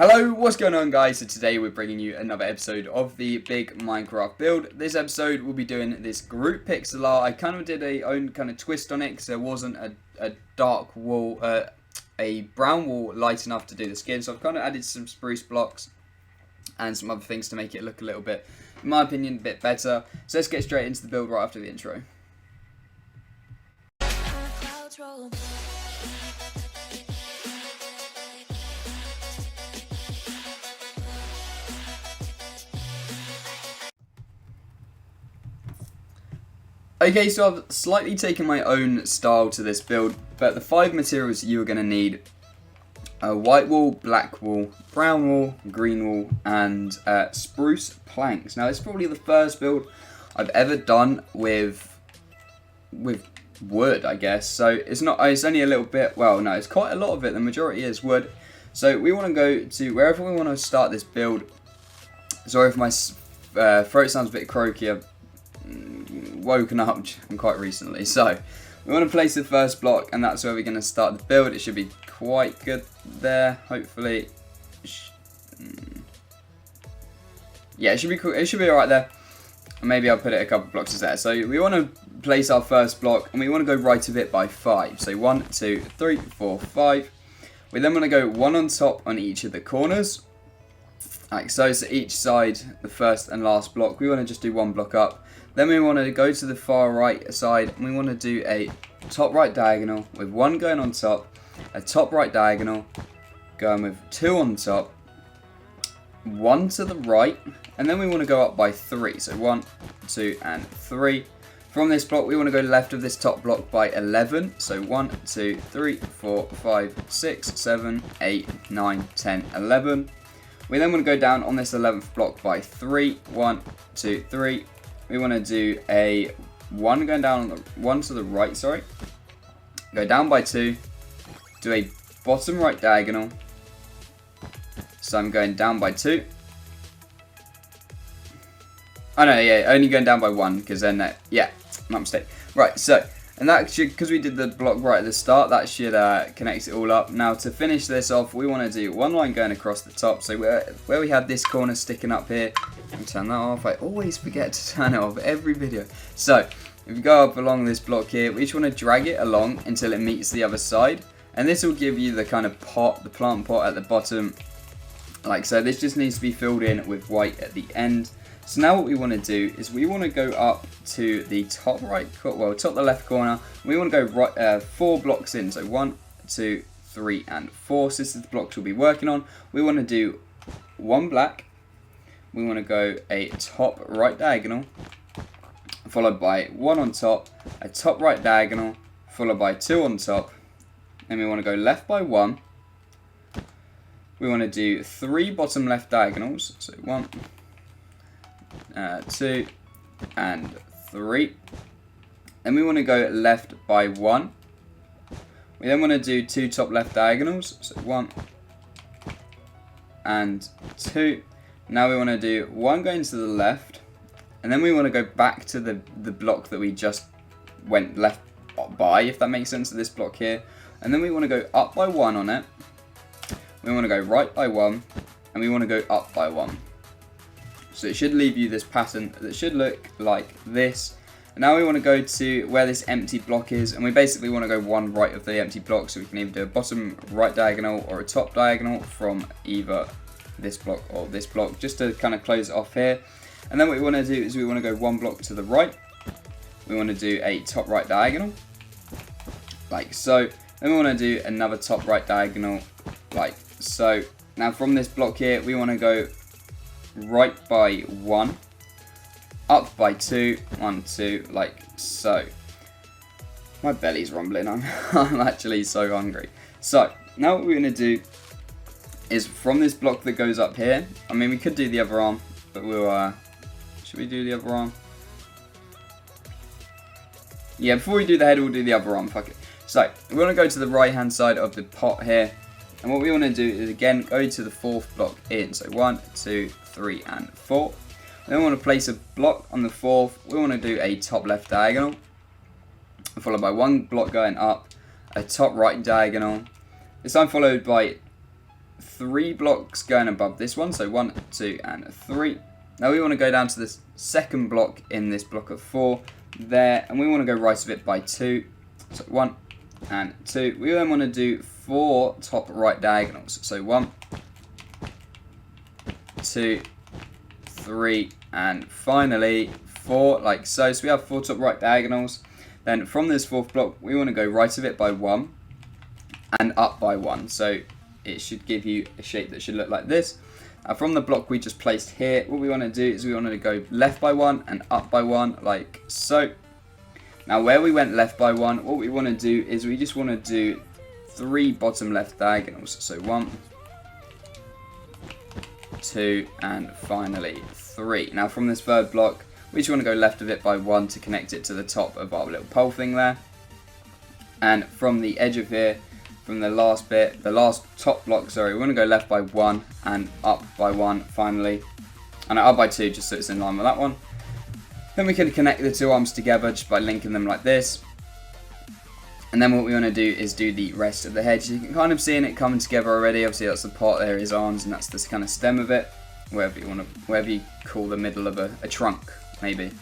Hello, what's going on guys? So today we're bringing you another episode of the big Minecraft build. This episode we'll be doing this Groot Pixleart. I kind of did a own kind of twist on it because there wasn't a dark wall, a brown wall light enough to do the skin. So I've kind of added some spruce blocks and some other things to make it look a little bit, in my opinion, a bit better. So let's get straight into the build right after the intro. Okay, so I've slightly taken my own style to this build, but the 5 materials you're going to need are white wool, black wool, brown wool, green wool, and spruce planks. Now, it's probably the first build I've ever done with wood, I guess. So it's only a little bit, well, no, it's quite a lot of it. The majority is wood. So we want to go to wherever we want to start this build. Sorry if my throat sounds a bit croaky. I've woken up quite recently, so we want to place the first block, and that's where we're going to start the build. It should be quite good there, hopefully. Yeah, it should be cool. It should be alright there. Maybe I'll put it a couple blocks there. So we want to place our first block, and we want to go right of it by 5. So 1, 2, 3, 4, 5. We then want to go 1 on top on each of the corners, like so. So each side, the first and last block, we want to just do 1 block up. Then we want to go to the far right side, and we want to do a top right diagonal with 1 going on top, a top right diagonal going with 2 on top, 1 to the right, and then we want to go up by 3. So 1, 2, and 3. From this block, we want to go left of this top block by 11. So 1, 2, 3, 4, 5, 6, 7, 8, 9, 10, 11. We then want to go down on this 11th block by 3. 1, 2, 3. We want to do a 1 going down on the 1 to the right, sorry. Go down by 2. Do a bottom right diagonal. So I'm going down by 2. Oh no, yeah, only going down by 1 because then yeah, my mistake. Right, so, and that should, because we did the block right at the start, that should connect it all up. Now to finish this off, we want to do 1 line going across the top. So where we have this corner sticking up here, and turn that off. I always forget to turn it off every video. So if you go up along this block here, we just want to drag it along until it meets the other side, and this will give you the kind of pot, the plant pot at the bottom, like so. This just needs to be filled in with white at the end. So now what we want to do is we want to go up to the top right, well, top left corner. We want to go right 4 blocks in. So 1, 2, 3, and 4. So this is the blocks we'll be working on. We want to do 1 black. We want to go a top right diagonal, followed by 1 on top, a top right diagonal, followed by 2 on top. Then we want to go left by 1. We want to do 3 bottom left diagonals. So 1, 2, and 3. Then we want to go left by 1. We then want to do 2 top left diagonals. So 1 and 2. Now we want to do 1 going to the left, and then we want to go back to the block that we just went left by, if that makes sense, to this block here. And then we want to go up by 1 on it. We want to go right by 1, and we want to go up by 1. So it should leave you this pattern that should look like this. And now we want to go to where this empty block is, and we basically want to go 1 right of the empty block, so we can either do a bottom right diagonal or a top diagonal from either this block or this block, just to kind of close it off here. And then what we want to do is we want to go 1 block to the right. We want to do a top right diagonal, like so. Then we want to do another top right diagonal, like so. Now from this block here, we want to go right by 1, up by 2, 1, 2, like so. My belly's rumbling. I'm actually so hungry. So now what we're going to do is from this block that goes up here. I mean, we could do the other arm, but we'll should we do the other arm? Yeah, before we do the head, we'll do the other arm. Fuck it. So we want to go to the right hand side of the pot here, and what we want to do is again go to the 4th block in. So 1, 2, 3, and 4. Then we want to place a block on the 4th. We want to do a top left diagonal, followed by 1 block going up, a top right diagonal. This time followed by 3 blocks going above this one, so 1, 2, and 3. Now we want to go down to this second block in this block of 4 there, and we want to go right of it by 2, so 1 and 2. We then want to do 4 top right diagonals, so 1, 2, 3, and finally 4, like so. So we have 4 top right diagonals. Then from this 4th block, we want to go right of it by 1 and up by 1. So it should give you a shape that should look like this. From the block we just placed here, what we want to do is we want to go left by 1 and up by 1, like so. Now where we went left by 1, what we want to do is we just want to do 3 bottom left diagonals. So 1, 2, and finally 3. Now from this 3rd block, we just want to go left of it by 1 to connect it to the top of our little pole thing there. And from the edge of here, from the last bit, the last top block, sorry, we want to go left by 1 and up by 1 finally. And up by 2 just so it's in line with that one. Then we can connect the 2 arms together just by linking them like this. And then what we want to do is do the rest of the head. So you can kind of see it coming together already. Obviously that's the part there, his arms, and that's this kind of stem of it. Wherever you call the middle of a trunk, maybe.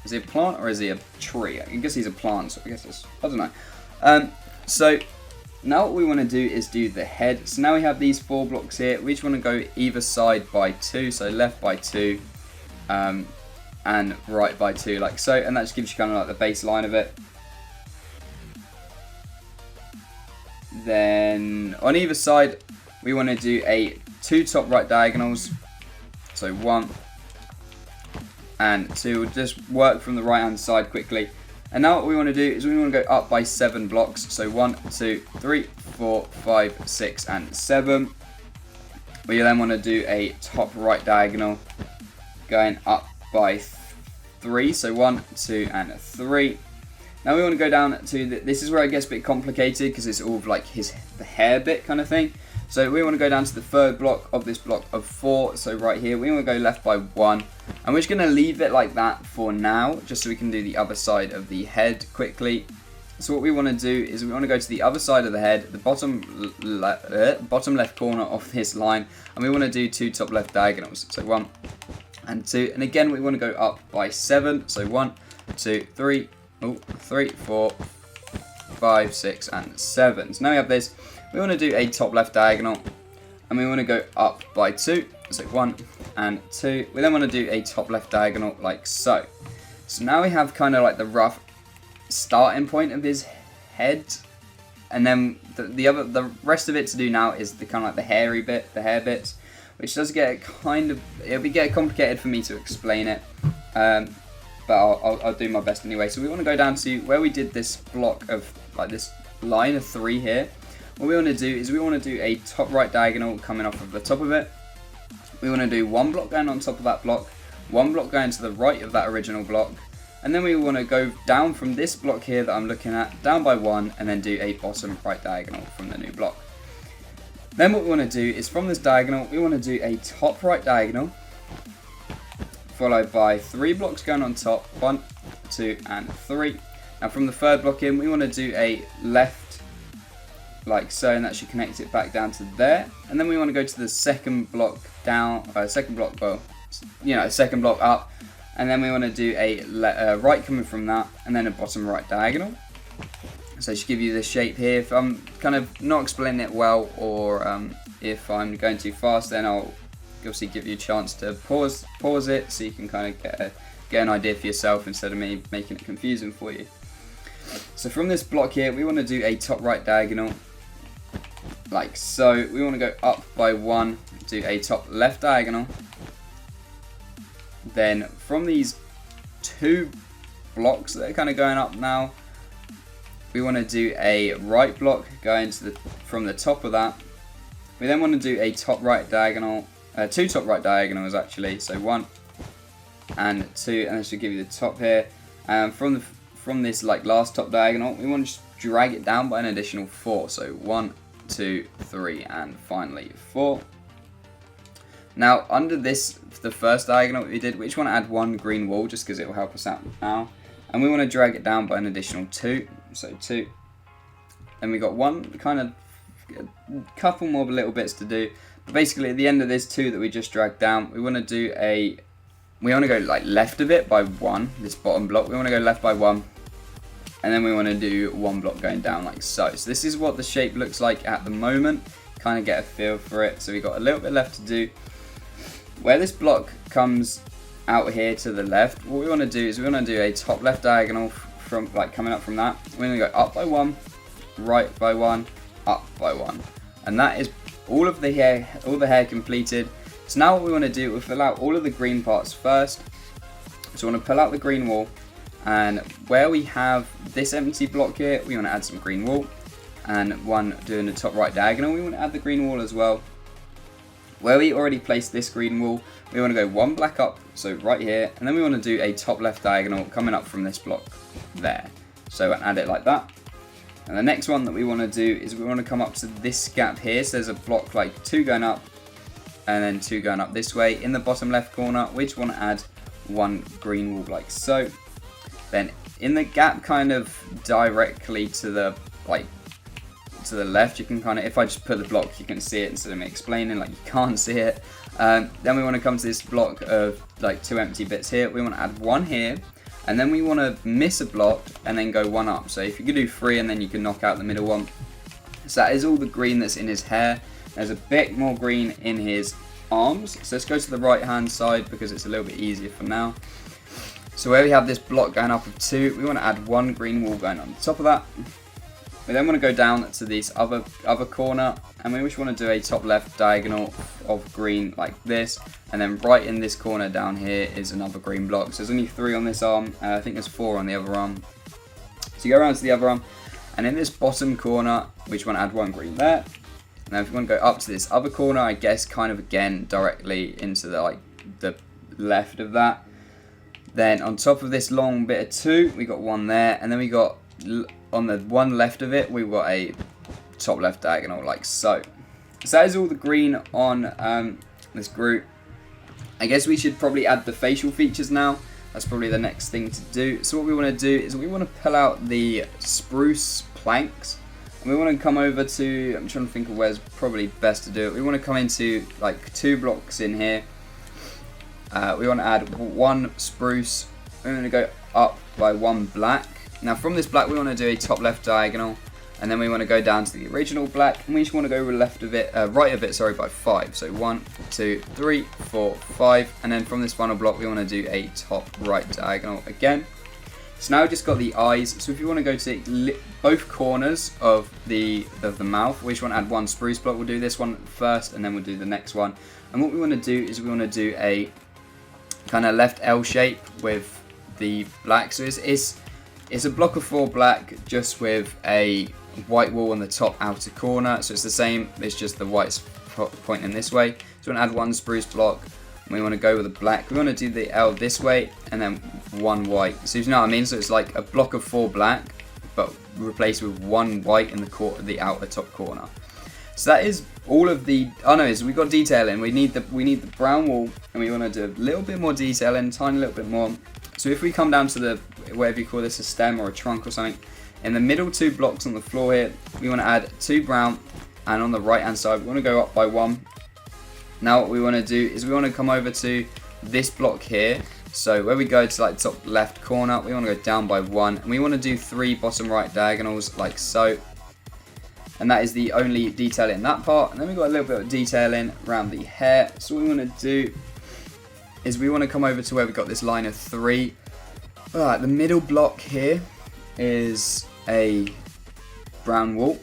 Is he a plant or is he a tree? I guess he's a plant, so I guess it's, I don't know. So now what we want to do is do the head. So now we have these 4 blocks here. We just want to go either side by 2, so left by 2, and right by 2, like so. And that just gives you kind of like the baseline of it. Then on either side, we want to do 2 top right diagonals. So 1 and 2. We'll just work from the right hand side quickly. And now what we want to do is we want to go up by 7 blocks. So 1, 2, 3, 4, 5, 6, and 7. We then want to do a top right diagonal going up by 3. So 1, 2, and 3. Now we want to go down to, this is where it gets a bit complicated because it's all of like the hair bit kind of thing. So we want to go down to the 3rd block of this block of 4. So right here, we want to go left by 1. And we're just going to leave it like that for now, just so we can do the other side of the head quickly. So what we want to do is we want to go to the other side of the head, the bottom left corner of this line. And we want to do 2 top left diagonals. So 1 and 2. And again, we want to go up by 7. So 1, 2, 3, 3, 4, 5, 6, and 7. So now we have this. We want to do a top left diagonal, and we want to go up by 2, so 1 and 2. We then want to do a top left diagonal like so. So now we have kind of like the rough starting point of his head, and then the rest of it to do now is the kind of like the hairy bit, the hair bits, which does get it'll get complicated for me to explain it, but I'll do my best anyway. So we want to go down to where we did this block of like this line of 3 here. What we want to do is we want to do a top right diagonal coming off of the top of it. We want to do 1 block going on top of that block, 1 block going to the right of that original block, and then we want to go down from this block here that I'm looking at, down by 1, and then do a bottom right diagonal from the new block. Then what we want to do is from this diagonal, we want to do a top right diagonal, followed by 3 blocks going on top, 1, 2, and 3. Now from the 3rd block in, we want to do a left like so, and that should connect it back down to there. And then we want to go to the 2nd block down, second block up, and then we want to do a right coming from that, and then a bottom right diagonal. So it should give you the shape here. If I'm kind of not explaining it well, or if I'm going too fast, then I'll obviously give you a chance to pause it, so you can kind of get an idea for yourself instead of me making it confusing for you. So from this block here, we want to do a top right diagonal like so. We want to go up by 1, do a top left diagonal. Then from these 2 blocks that are kind of going up now, we want to do a right block going to from the top of that. We then want to do a top right diagonal, 2 top right diagonals actually. So 1 and 2, and that should give you the top here. And from this like last top diagonal, we want to just drag it down by an additional 4. So 1, 2, 3, and finally 4. Now under this, the first diagonal we did, we just want to add 1 green wall just because it will help us out now. And we want to drag it down by an additional 2. So 2. Then we got 1 kind of a couple more little bits to do. But basically, at the end of this 2 that we just dragged down, we want to go like left of it by 1. This bottom block, we want to go left by 1. And then we want to do 1 block going down like so. So this is what the shape looks like at the moment. Kind of get a feel for it. So we've got a little bit left to do. Where this block comes out here to the left, what we want to do is we want to do a top left diagonal from like coming up from that. We're going to go up by 1, right by 1, up by 1. And that is all the hair completed. So now what we want to do, we'll fill out all of the green parts first. So we want to pull out the green wall. And where we have this empty block here, we want to add some green wool. And one doing the top right diagonal, we want to add the green wool as well. Where we already placed this green wool, we want to go 1 black up, so right here. And then we want to do a top left diagonal coming up from this block there. So add it like that. And the next one that we want to do is we want to come up to this gap here. So there's a block like 2 going up and then 2 going up this way. In the bottom left corner, we just want to add 1 green wool like so. Then in the gap kind of directly to the left, you can kind of, if I just put the block, you can see it instead of me explaining, like you can't see it. Then we want to come to this block of like 2 empty bits here. We want to add 1 here, and then we want to miss a block and then go 1 up. So if you could do 3 and then you can knock out the middle one. So that is all the green that's in his hair. There's a bit more green in his arms. So let's go to the right hand side because it's a little bit easier for now. So where we have this block going up of 2, we want to add 1 green wool going on top of that. We then want to go down to this other corner, and we just want to do a top left diagonal of green like this. And then right in this corner down here is another green block. So there's only 3 on this arm, I think there's 4 on the other arm. So you go around to the other arm, and in this bottom corner, we just want to add 1 green there. Now if you want to go up to this other corner, I guess kind of again directly into the left of that. Then on top of this long bit of 2, we got 1 there, and then we got on the one left of it, we've got a top left diagonal like so. So that is all the green on this Groot. I guess we should probably add the facial features now. That's probably the next thing to do. So what we want to do is we want to pull out the spruce planks. And we want to come over to, I'm trying to think of where's probably best to do it. We want to come into like 2 blocks in here. We want to add 1 spruce. We're going to go up by 1 black. Now from this black we want to do a top left diagonal, and then we want to go down to the original black, and we just want to go right of it, sorry, by 5. So 1, 2, 3, 4, 5, and then from this final block we want to do a top right diagonal again. So now we've just got the eyes. So if you want to go to both corners of the mouth, we just want to add 1 spruce block. We'll do this one first, and then we'll do the next one. And what we want to do is we want to do a kind of left L shape with the black. So it's a block of 4 black just with a white wall on the top outer corner. So it's the same, it's just the white's pointing this way. So we want to add 1 spruce block. We want to go with the black. We want to do the L this way and then 1 white. So you know what I mean? So it's like a block of 4 black but replaced with 1 white in the outer top corner. So that is all of the, so we've got detailing. We need the brown wool, and we want to do a little bit more detailing, tiny little bit more. So if we come down to the, whatever you call this, a stem or a trunk or something, in the middle 2 blocks on the floor here, we want to add 2 brown, and on the right hand side, we want to go up by 1. Now what we want to do is we want to come over to this block here. So where we go to like top left corner, we want to go down by 1, and we want to do 3 bottom right diagonals like so. And that is the only detail in that part. And then we've got a little bit of detailing around the hair. So what we want to do is we want to come over to where we've got this line of 3. Alright, the middle block here is a brown wool.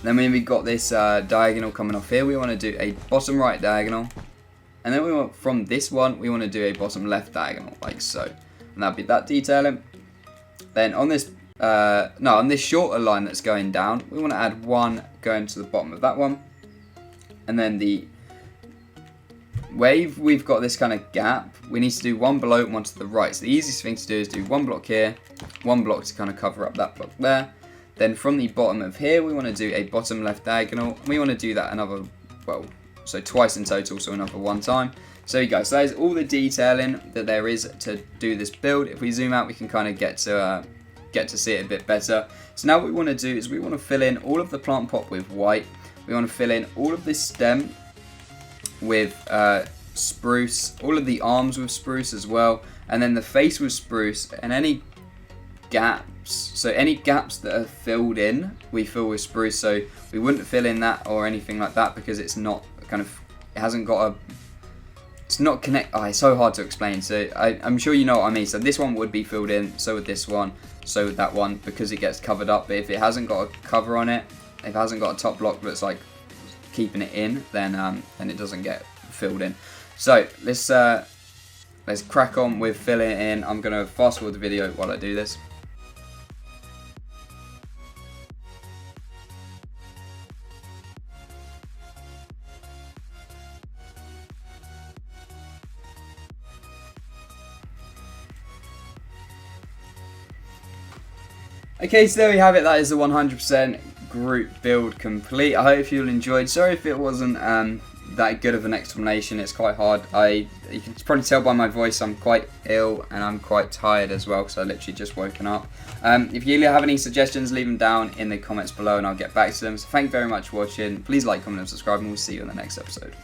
Then when we've got this diagonal coming off here, we want to do a bottom right diagonal. And then we want, from this one, we want to do a bottom left diagonal, like so. And that'll be that detailing. Then on this on this shorter line that's going down, we want to add 1 going to the bottom of that one. And then where we've got this kind of gap, we need to do 1 below and 1 to the right. So the easiest thing to do is do 1 block here, 1 block to kind of cover up that block there. Then from the bottom of here, we want to do a bottom left diagonal. And we want to do that another, so twice in total, so another 1 time. So you go. So that is all the detailing that there is to do this build. If we zoom out, we can kind of get to get to see it a bit better. So now what we want to do is we want to fill in all of the plant pot with white. We want to fill in all of this stem with spruce, all of the arms with spruce as well, and then the face with spruce, and any gaps, so any gaps that are filled in, we fill with spruce. So we wouldn't fill in that or anything like that because it's not kind of, it hasn't got a, it's not connect, it's so hard to explain. So I'm sure you know what I mean. So this one would be filled in, so would this one, so would that one, because it gets covered up. But if it hasn't got a cover on it, if it hasn't got a top block that's like keeping it in, then it doesn't get filled in. So let's crack on with filling it in. I'm gonna fast forward the video while I do this. Okay, so there we have it. That is the 100% Groot build complete. I hope you all enjoyed. Sorry if it wasn't that good of an explanation. It's quite hard. You can probably tell by my voice I'm quite ill and I'm quite tired as well because I literally just woken up. If you have any suggestions, leave them down in the comments below and I'll get back to them. So thank you very much for watching. Please like, comment and subscribe and we'll see you in the next episode.